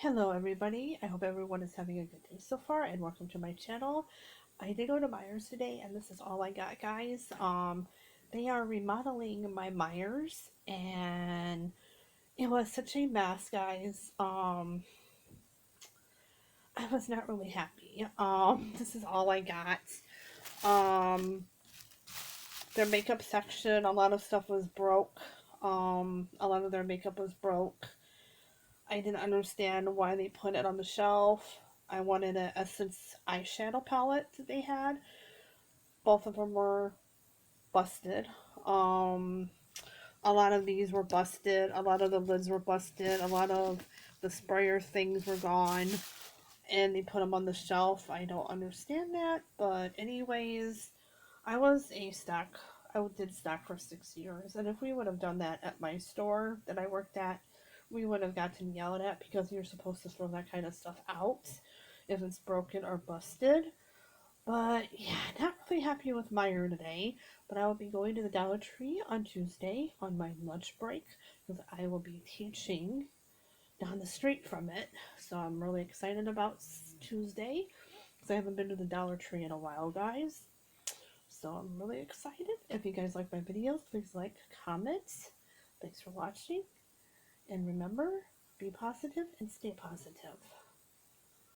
Hello everybody, I hope everyone is having a good day so far and welcome to my channel. I did go to Meijer's today and this is all I got, guys. They are remodeling my Meijer's and it was such a mess, guys. I was not really happy. This is all I got. Um, their makeup section, a lot of stuff was broke. A lot of their makeup was broke. I didn't understand why they put it on the shelf. I wanted an Essence eyeshadow palette that they had. Both of them were busted. Um, a lot of these were busted. A lot of the lids were busted. A lot of the sprayer things were gone. And they put them on the shelf. I don't understand that. But anyways, I was a stock. I did stock for 6 years. And if we would have done that at my store that I worked at, we would have gotten yelled at because you're supposed to throw that kind of stuff out if it's broken or busted. But yeah, not really happy with Meijer today. But I will be going to the Dollar Tree on Tuesday on my lunch break because I will be teaching down the street from it. So I'm really excited about Tuesday because I haven't been to the Dollar Tree in a while, guys. So I'm really excited. If you guys like my videos, please like, comment. Thanks for watching. And remember, be positive and stay positive.